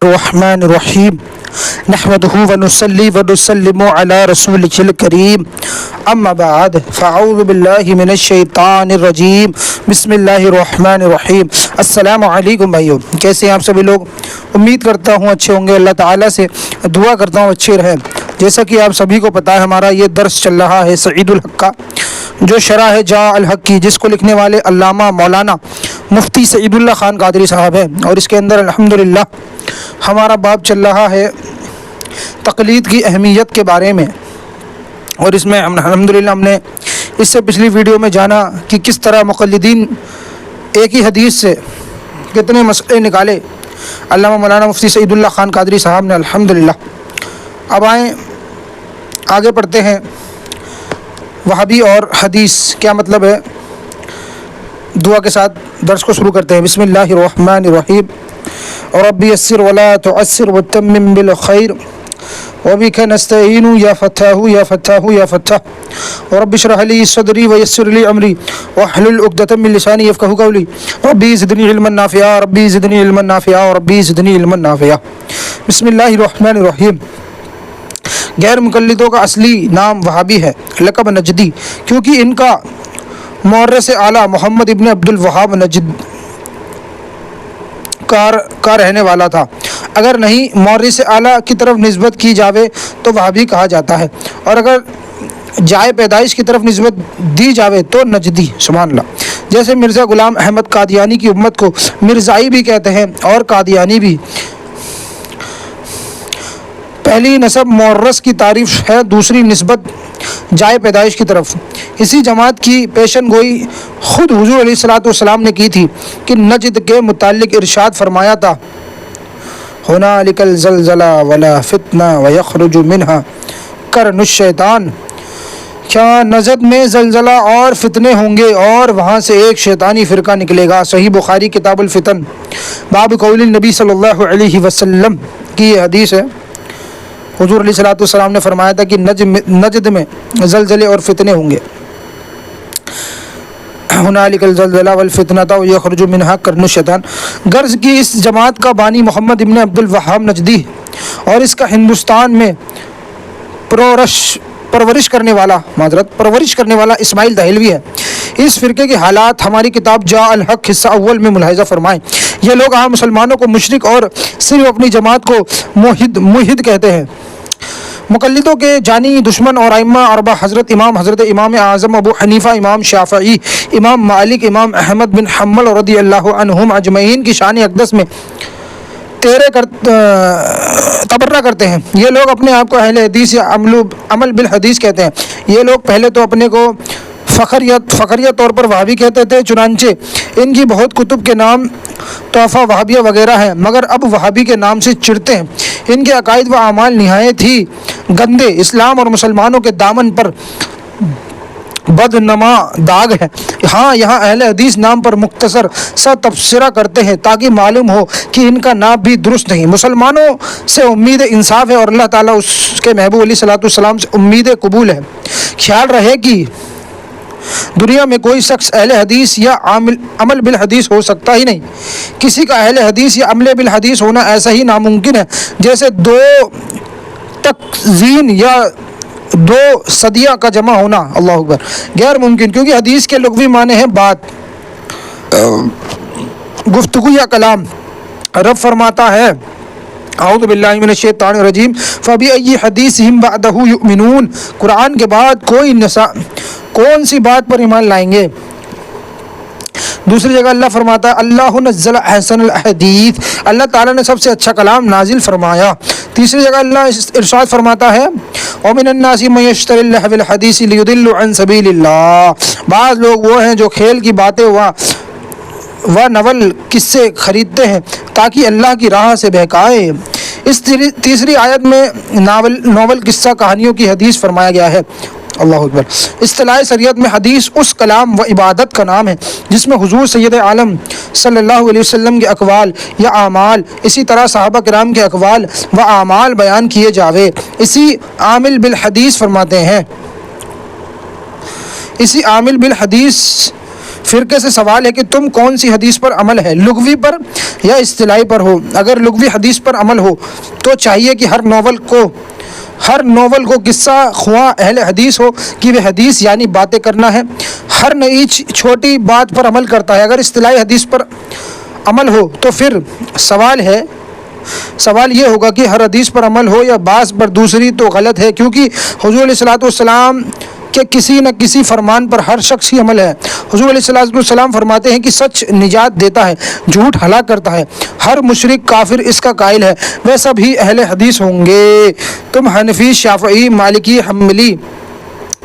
الرحمن الرحیم نحمده ونصلی ونسلم علی رسولہ الکریم اما بعد فاعوذ باللہ من الشیطان الرجیم بسم اللہ الرحمن الرحیم۔ السلام علیکم بھائیو، کیسے ہیں آپ سبھی لوگ؟ امید کرتا ہوں اچھے ہوں گے، اللہ تعالیٰ سے دعا کرتا ہوں اچھے رہیں۔ جیسا کہ آپ سبھی کو پتہ ہے، ہمارا یہ درس چل رہا ہے سعید الحق کا، جو شرح ہے جاء الحق کی، جس کو لکھنے والے علامہ مولانا مفتی سعید اللہ خان قادری صاحب ہیں، اور اس کے اندر الحمدللہ ہمارا باب چل رہا ہے تقلید کی اہمیت کے بارے میں، اور اس میں الحمدللہ ہم نے اس سے پچھلی ویڈیو میں جانا کہ کس طرح مقلدین ایک ہی حدیث سے کتنے مسئلے نکالے علامہ مولانا مفتی سعید اللہ خان قادری صاحب نے الحمدللہ۔ اب آئیں آگے پڑھتے ہیں، وہابی اور حدیث کیا مطلب ہے، دعا کے ساتھ درس کو شروع کرتے ہیں۔ بسم اللہ الرحمن الرحیم، رب یسر ولا تعسر وتمم بالخیر وبک نستعین یا فتاح یا فتاح یا فتاح رب اشرح لی صدری ویسر لی امری واحلل عقدۃ من لسانی یفقهوا قولی ربی زدنی علما نافعا ربی زدنی علما نافعا ربی زدنی علما نافعا۔ بسم اللہ الرحمن الرحیم۔ غیر مقلدوں کا اصلی نام وہابی ہے، لقب نجدی، کیونکہ ان کا مورث اعلیٰ محمد ابن عبد الوہاب نجد کا رہنے والا تھا۔ اگر نہیں مورث اعلیٰ کی طرف نسبت کی جاوے تو وہابی کہا جاتا ہے، اور اگر جائے پیدائش کی طرف نسبت دی جاوے تو نجدی۔ سبحان اللہ۔ جیسے مرزا غلام احمد قادیانی کی امت کو مرزائی بھی کہتے ہیں اور قادیانی بھی۔ پہلی نسب مورث کی تعریف ہے، دوسری نسبت جائے پیدائش کی طرف۔ اسی جماعت کی پیشن گوئی خود حضور علیہ الصلوۃ والسلام نے کی تھی کہ نجد کے متعلق ارشاد فرمایا تھا، ہنالک الزلزلہ ولا فتنہ ویخرج منہا قرن الشیطان۔ کیا نجد میں زلزلہ اور فتنے ہوں گے اور وہاں سے ایک شیطانی فرقہ نکلے گا۔ صحیح بخاری کتاب الفتن، باب قول النبی صلی اللہ علیہ وسلم کی یہ حدیث ہے۔ حضور علیہ الصلوۃ والسلام نے فرمایا تھا کہ نجد میں زلزلے اور فتنے ہوں گے۔ ہنالک الزلزلہ والفتنۃ ویخرج منہا قرن الشیطان۔ غرض کی اس جماعت کا بانی محمد ابن عبد الوہاب نجدی اور اس کا ہندوستان میں پرورش کرنے والا اسماعیل دہلوی ہے۔ اس فرقے کے حالات ہماری کتاب جاء الحق حصہ اول میں ملاحظہ فرمائیں۔ یہ لوگ عام مسلمانوں کو مشرک اور صرف اپنی جماعت کو موحد کہتے ہیں۔ مقلدوں کے جانی دشمن اور ائمہ اربع حضرت امام اعظم ابو حنیفہ، امام شافعی، امام مالک، امام احمد بن حنبل رضی اللہ عنہم اجمعین کی شان اقدس میں تبرہ کرتے ہیں۔ یہ لوگ اپنے آپ کو اہل حدیث یا عمل بالحدیث کہتے ہیں۔ یہ لوگ پہلے تو اپنے کو فخریہ طور پر وہابی کہتے تھے، چنانچہ ان کی بہت کتب کے نام تحفہ وہابیہ وغیرہ ہیں، مگر اب وہابی کے نام سے چڑھتے ہیں۔ ان کے عقائد و اعمال نہایت ہی گندے، اسلام اور مسلمانوں کے دامن پر بدنما داغ ہے۔ ہاں، یہاں اہل حدیث نام پر مختصر سا تبصرہ کرتے ہیں تاکہ معلوم ہو کہ ان کا نام بھی درست نہیں۔ مسلمانوں سے امید انصاف ہے اور اللہ تعالیٰ اس کے محبوب علیہ الصلوۃ والسلام سے امید قبول ہے۔ خیال رہے کہ دنیا میں کوئی شخص اہل حدیث یا عمل بالحدیث ہو سکتا ہی نہیں۔ کسی کا اہل حدیث یا عمل بالحدیث ہونا ایسا ہی ناممکن ہے جیسے دو تکزین یا دو صدیہ کا جمع ہونا۔ اللہ اکبر۔ غیر ممکن، کیونکہ حدیث کے لغوی معنی ہے بات، گفتگو یا کلام۔ رب فرماتا ہے اعوذ باللہ من الشیطان الرجیم فبأی حدیث بعدہ یؤمنون۔ قرآن کے بعد کون سی بات پر ایمان لائیں گے؟ دوسری جگہ اللہ فرماتا ہے اللہ نزل احسن الحدیث، اللہ تعالیٰ نے سب سے اچھا کلام نازل فرمایا۔ تیسری جگہ اللہ ارشاد فرماتا ہے ومن الناس من یشتری اللہو الحدیث لیضل عن سبیل اللہ۔ بعض لوگ وہ ہیں جو کھیل کی باتیں و نول قصے خریدتے ہیں تاکہ اللہ کی راہ سے بہکائے۔ اس تیسری آیت میں ناول قصہ کہانیوں کی حدیث فرمایا گیا ہے۔ اللہ اکبر۔ اصطلاح شریعت میں حدیث اس کلام و عبادت کا نام ہے جس میں حضور سید عالم صلی اللہ علیہ وسلم کے اقوال یا اعمال، اسی طرح صحابہ کرام کے اقوال و اعمال بیان کیے جاوے، اسی عامل بالحدیث فرماتے ہیں۔ اسی عامل بالحدیث فرقے سے سوال ہے کہ تم کون سی حدیث پر عمل ہے، لغوی پر یا اصطلاحی پر ہو؟ اگر لغوی حدیث پر عمل ہو تو چاہیے کہ ہر ناول کو قصہ خواہ اہل حدیث ہو کہ وہ حدیث یعنی باتیں کرنا ہے، ہر نئی چھوٹی بات پر عمل کرتا ہے۔ اگر اصطلاحی حدیث پر عمل ہو تو پھر سوال یہ ہوگا کہ ہر حدیث پر عمل ہو یا بعض پر دوسری، تو غلط ہے، کیونکہ حضور علیہ الصلوۃ والسلام کہ کسی نہ کسی فرمان پر ہر شخص کی عمل ہے۔ حضور علیہ السلام فرماتے ہیں کہ سچ نجات دیتا ہے، جھوٹ ہلاک کرتا ہے، ہر مشرک کافر اس کا قائل ہے، وہ سب ہی اہل حدیث ہوں گے۔ تم حنفی، شافعی، مالکی، حنبلی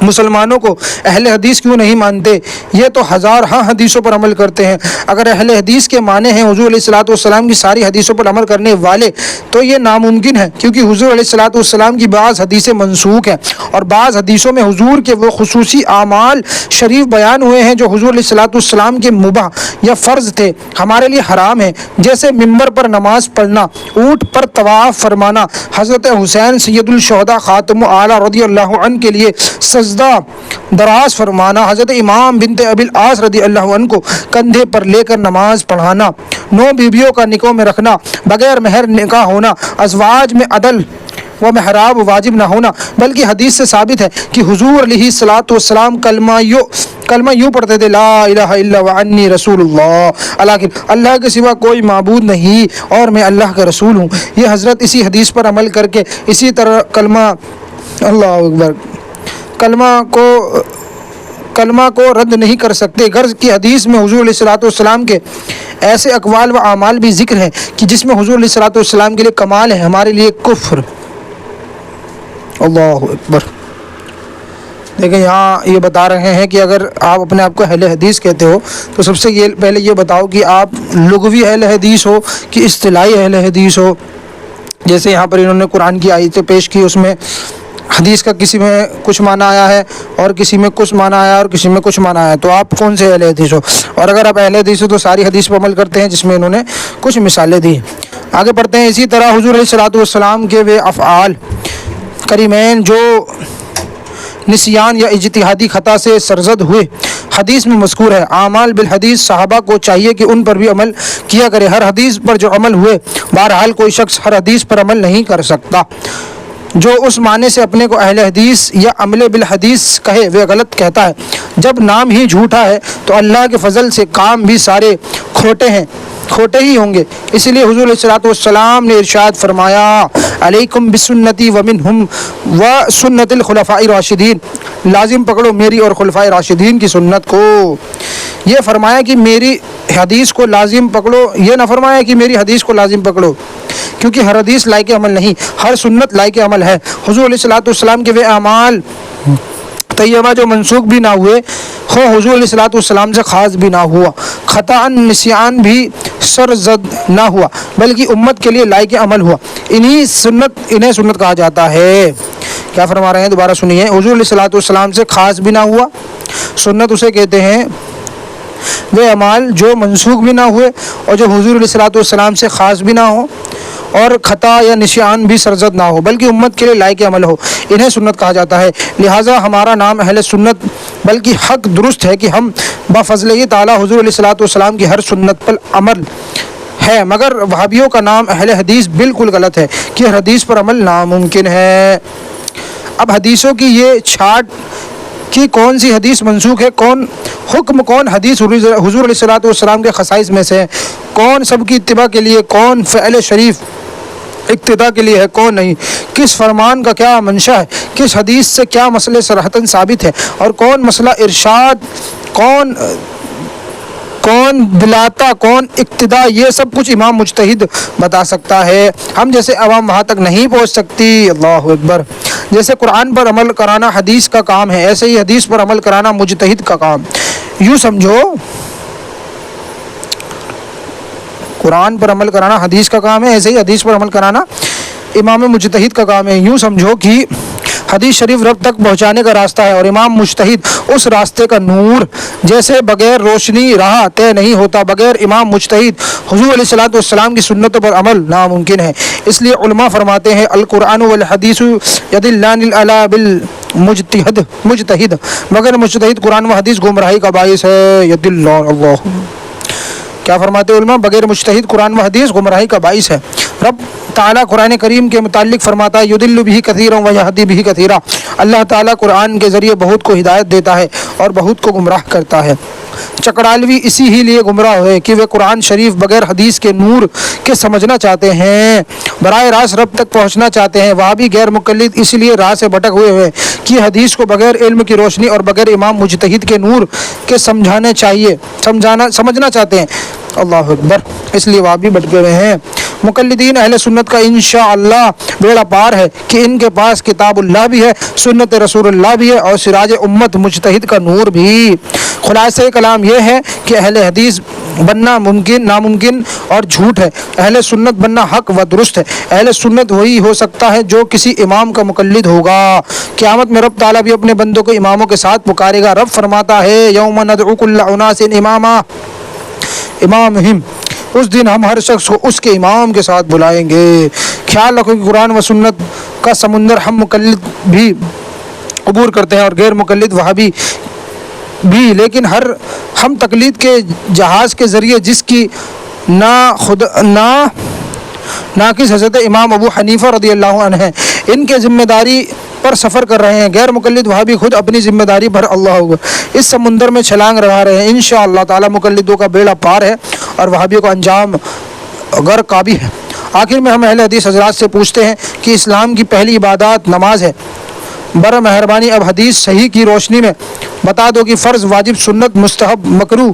مسلمانوں کو اہل حدیث کیوں نہیں مانتے؟ یہ تو ہزارہا حدیثوں پر عمل کرتے ہیں۔ اگر اہل حدیث کے معنی ہیں حضور علیہ الصلوۃ والسلام کی ساری حدیثوں پر عمل کرنے والے، تو یہ ناممکن ہے، کیونکہ حضور علیہ الصلوۃ والسلام کی بعض حدیثیں منسوخ ہیں اور بعض حدیثوں میں حضور کے وہ خصوصی اعمال شریف بیان ہوئے ہیں جو حضور علیہ الصلوۃ والسلام کے مباح یا فرض تھے، ہمارے لیے حرام ہیں، جیسے ممبر پر نماز پڑھنا، اونٹ پر طواف فرمانا، حضرت حسین سید الشہداء خاتم الاعلیٰ رضی اللہ عنہ کے لیے سجدہ دراز فرمانا، حضرت امام بنت ابی العاص رضی اللہ عنہ کو کندھے پر لے کر نماز پڑھانا، 9 بیویوں کا نکاح میں رکھنا، بغیر مہر نکاح ہونا، ازواج میں عدل و محراب واجب نہ ہونا، بلکہ حدیث سے ثابت ہے کہ حضور علیہ الصلوۃ والسلام کلمہ یوں پڑھتے تھے، لا الہ الا وانی رسول اللہ کے سوا کوئی معبود نہیں اور میں اللہ کا رسول ہوں۔ یہ حضرت اسی حدیث پر عمل کر کے اسی طرح اللہ اکبر کلمہ کو رد نہیں کر سکتے۔ غرض کی حدیث میں حضور علیہ الصلوۃ والسلام کے ایسے اقوال و اعمال بھی ذکر ہیں کہ جس میں حضور علیہ الصلوۃ والسلام کے لیے کمال ہے، ہمارے لیے کفر۔ اللہ اکبر۔ دیکھیں یہاں یہ بتا رہے ہیں کہ اگر آپ اپنے آپ کو اہل حدیث کہتے ہو تو سب سے پہلے یہ بتاؤ کہ آپ لغوی اہل حدیث ہو کہ اصطلاحی اہل حدیث ہو۔ جیسے یہاں پر انہوں نے قرآن کی آیتیں پیش کی، اس میں حدیث کا کسی میں کچھ معنی آیا ہے اور کسی میں کچھ معنی آیا اور کسی میں کچھ معنی آیا، تو آپ کون سے اہل حدیث ہو؟ اور اگر آپ اہل حدیث ہو تو ساری حدیث پر عمل کرتے ہیں جس میں انہوں نے کچھ مثالیں دی۔ آگے پڑھتے ہیں۔ اسی طرح حضور علیہ الصلوۃ والسلام کے وہ افعال کریمین جو نسیان یا اجتہادی خطا سے سرزد ہوئے حدیث میں مذکور ہے، اعمال بالحدیث، صحابہ کو چاہیے کہ ان پر بھی عمل کیا کرے۔ ہر حدیث پر جو عمل ہوئے، بہرحال کوئی شخص ہر حدیث پر عمل نہیں کر سکتا۔ جو اس معنی سے اپنے کو اہل حدیث یا عمل بالحدیث کہے وہ غلط کہتا ہے۔ جب نام ہی جھوٹا ہے تو اللہ کے فضل سے کام بھی سارے کھوٹے ہی ہوں گے۔ اس لیے حضور علیہ الصلوۃ والسلام نے ارشاد فرمایا، علیکم بسنتی ومنہم وسنت الخلفاء الراشدین، لازم پکڑو میری اور خلفاء راشدین کی سنت کو۔ یہ فرمایا کہ میری حدیث کو لازم پکڑو، یہ نہ فرمایا کہ میری حدیث کو لازم پکڑو، کیونکہ ہر حدیث لائق عمل نہیں، ہر سنت لائق عمل ہے۔ حضور علیہ الصلوۃ والسلام کے وہ اعمال طیبہ جو منسوخ بھی نہ ہوئے ہو، حضور علیہ الصلوۃ والسلام سے خاص بھی نہ ہوا، خطأ نسیان بھی سرزد نہ ہوا، بلکہ امت کے لیے لائق عمل ہوا، انہیں سنت کہا جاتا ہے۔ کیا فرما رہے ہیں؟ دوبارہ سنیے۔ حضور علیہ الصلوۃ والسلام سے خاص بھی نہ ہوا، سنت اسے کہتے ہیں وہ اعمال جو منسوخ بھی نہ ہوئے اور جو حضور علیہ الصلوۃ والسلام سے خاص بھی نہ ہو اور خطا یا نسیان بھی سرزد نہ ہو، بلکہ امت کے لیے لائق عمل ہو، انہیں سنت کہا جاتا ہے۔ لہٰذا ہمارا نام اہل سنت بلکہ حق درست ہے کہ ہم بفضل تعالیٰ حضور علیہ الصلوۃ والسلام کی ہر سنت پر عمل ہے، مگر وہابیوں کا نام اہل حدیث بالکل غلط ہے کہ ہر حدیث پر عمل ناممکن ہے۔ اب حدیثوں کی یہ چھانٹ کہ کون سی حدیث منسوخ ہے، کون حدیث حضور علیہ الصلوۃ والسلام کے خصائص میں سے ہے، کون سب کی اتباع کے لیے، کون فعل شریف اقتداء کے لیے ہے، کون نہیں، کس فرمان کا کیا منشا ہے، کس حدیث سے کیا مسئلے صراحتاً ثابت ہے اور کون مسئلہ ارشاد، کون دلاتا، کون اقتداء، یہ سب کچھ امام مجتہد بتا سکتا ہے، ہم جیسے عوام وہاں تک نہیں پہنچ سکتی۔ اللہ اکبر۔ جیسے قرآن پر عمل کرانا حدیث کا کام ہے، ایسے ہی حدیث پر عمل کرانا مجتہد کا کام۔ یوں سمجھو قرآن پر عمل کرانا حدیث کا کام ہے، ایسے ہی حدیث پر عمل کرانا امام مجتہد کا کام ہے۔ یوں سمجھو کہ حدیث شریف رب تک پہنچانے کا راستہ ہے اور امام مجتہد اس راستے کا نور، جیسے بغیر روشنی راہ طے نہیں ہوتا، بغیر امام مجتہد حضور علیہ الصلوۃ والسلام کی سنتوں پر عمل ناممکن ہے۔ اس لیے علماء فرماتے ہیں، القرآن والحدیث یدلان علی مجتہد مگر مجتہد قرآن و حدیث گمراہی کا باعث ہے. ید اللہ کیا فرماتے علماء؟ بغیر مجتہد قرآن و حدیث گمراہی کا باعث ہے. رب تعالیٰ قرآن کریم کے متعلق فرماتا ہے یضل بہ کثیرا و یہدی بہ کثیرا. اللہ تعالیٰ قرآن کے ذریعے بہت کو ہدایت دیتا ہے اور بہت کو گمراہ کرتا ہے. چکڑالوی اسی ہی لیے گمراہ ہوئے کہ وہ قرآن شریف بغیر حدیث کے نور کے سمجھنا چاہتے ہیں، براہ راست رب تک پہنچنا چاہتے ہیں. وہابی غیر مقلد اس لیے راہ سے بھٹک ہوئے کہ حدیث کو بغیر علم کی روشنی اور بغیر امام مجتہد کے نور کے سمجھنا چاہتے ہیں. اللہ اکبر. اس لیے وہابی بھٹکے ہوئے ہیں. مقلدین اہل سنت کا انشاءاللہ بیڑا پار ہے کہ ان کے پاس کتاب اللہ بھی ہے، سنت رسول اللہ بھی ہے اور سراج امت مجتہد کا نور بھی. خلاصہ کلام یہ ہے کہ اہل حدیث بننا ناممکن اور جھوٹ ہے. اہل سنت بننا حق و درست ہے. اہل سنت وہی ہو سکتا ہے جو کسی امام کا مقلد ہوگا. قیامت میں رب تعالیٰ بھی اپنے بندوں کو اماموں کے ساتھ پکارے گا. رب فرماتا ہے یوم ندعو کل اناس امامہم. اس دن ہم ہر شخص کو اس کے امام کے ساتھ بلائیں گے. خیال رکھو کہ قرآن و سنت کا سمندر ہم مقلد بھی عبور کرتے ہیں اور غیر مقلد وہابی بھی، لیکن ہم تقلید کے جہاز کے ذریعے جس کی ناقص حضرت امام ابو حنیفہ رضی اللہ عنہ ہیں ان کے ذمہ داری پر سفر کر رہے ہیں. غیر مقلد وہابی خود اپنی ذمہ داری پر اللہ اس سمندر میں چھلانگ لگا رہے ہیں. انشاءاللہ تعالی مقلدوں کا بیڑا پار ہے اور وہابیوں کا انجام غرقابی ہے. آخر میں ہم اہل حدیث حضرات سے پوچھتے ہیں کہ اسلام کی پہلی عبادات نماز ہے. بر مہربانی اب حدیث صحیح کی روشنی میں بتا دو کہ فرض، واجب، سنت، مستحب، مکروہ،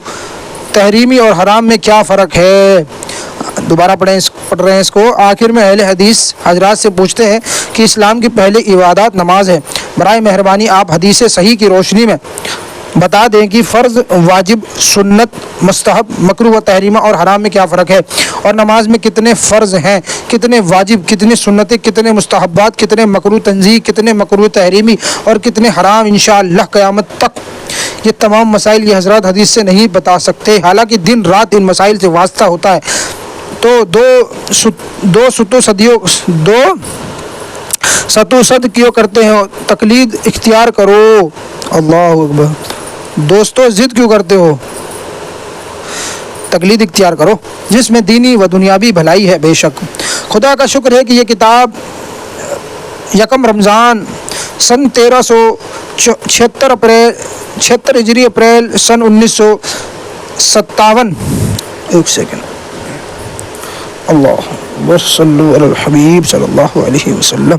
تحریمی اور حرام میں کیا فرق ہے. دوبارہ پڑھ رہے ہیں اس کو. آخر میں اہل حدیث حضرات سے پوچھتے ہیں کہ اسلام کی پہلی عبادات نماز ہے. برائے مہربانی آپ حدیث صحیح کی روشنی میں بتا دیں کہ فرض، واجب، سنت، مستحب، مکروہ و تحریمہ اور حرام میں کیا فرق ہے، اور نماز میں کتنے فرض ہیں، کتنے واجب، کتنے سنتیں، کتنے مستحبات، کتنے مکروہ تنزیہ، کتنے مکروہ تحریمی اور کتنے حرام. انشاءاللہ قیامت تک یہ تمام مسائل یہ حضرات حدیث سے نہیں بتا سکتے. حالانکہ دن رات ان مسائل سے واسطہ ہوتا ہے. تو دو ستو صد کیوں کرتے ہو؟ تقلید اختیار کرو. اللہ اکبر. دوستو ضد کیوں کرتے ہو؟ تقلید اختیار کرو جس میں دینی و دنیاوی بھلائی ہے. بے شک خدا کا شکر ہے کہ یہ کتاب 1 رمضان سن 1376 ہجری اپریل سن 1957 ایک سیکنڈ اللہ صلو علی الحبیب صلی اللہ علیہ وسلم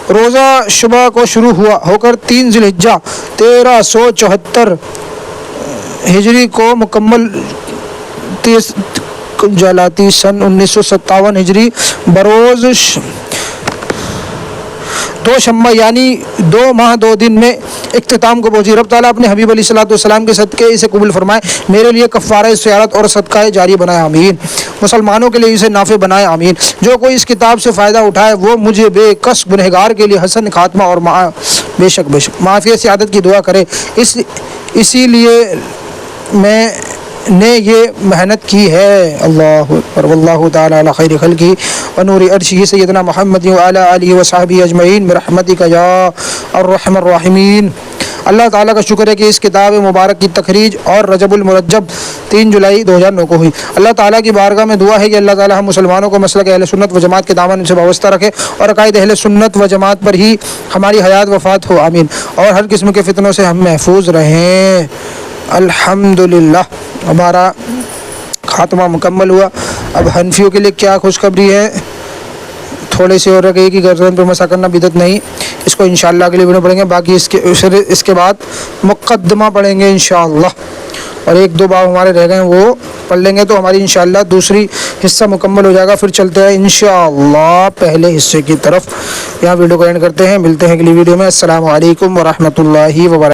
روزہ شبہ کو شروع ہو کر 3 ذی الحجہ 1374 ہجری کو مکمل جلاتی سن 1957 ہجری بروز 2 شمہ یعنی 2 ماہ 2 دن میں اختتام کو پہنچی. رب تعالیٰ اپنے حبیب علیہ الصلوۃ والسلام کے صدقے اسے قبول فرمائے. میرے لیے کفارہ سیارت اور صدقہ جاری بنائے. آمین. مسلمانوں کے لیے اسے نافع بنائے. آمین. جو کوئی اس کتاب سے فائدہ اٹھائے وہ مجھے بے کس گنہگار کے لیے حسن خاتمہ اور بے شک معافی سعادت کی دعا کرے. اسی لیے میں نے یہ محنت کی ہے. اللہ اکبر. واللہ تعالی علی خیر خلقہ ونور عرشہ سیدنا محمد وعلی آلہ وصحبہ اجمعین برحمتک یا ارحم الراحمین. اللہ تعالیٰ کا شکر ہے کہ اس کتاب مبارک کی تخریج اور رجب المرجب 3 جولائی 2009 کو ہوئی. اللہ تعالیٰ کی بارگاہ میں دعا ہے کہ اللہ تعالیٰ ہم مسلمانوں کو مسلک اہل سنت و جماعت کے دامن سے وابستہ رکھے اور عقائد اہل سنت و جماعت پر ہی ہماری حیات وفات ہو. آمین. اور ہر قسم کے فتنوں سے ہم محفوظ رہیں. الحمدللہ ہمارا خاتمہ مکمل ہوا. اب حنفیوں کے لیے کیا خوشخبری ہے؟ تھوڑے سے اور رکھے کہ گردن پر مسا کرنا بدعت نہیں. اس کو انشاءاللہ اگلی ویڈیو پڑھیں گے. باقی اس کے بعد مقدمہ پڑھیں گے انشاءاللہ. اور 1-2 باب ہمارے رہ گئے ہیں وہ پڑھ لیں گے تو ہماری انشاءاللہ دوسری حصہ مکمل ہو جائے گا. پھر چلتے ہیں انشاءاللہ پہلے حصے کی طرف. یہاں ویڈیو کو اینڈ کرتے ہیں. ملتے ہیں اگلی ویڈیو میں. السلام علیکم ورحمۃ اللہ وبرکاتہ.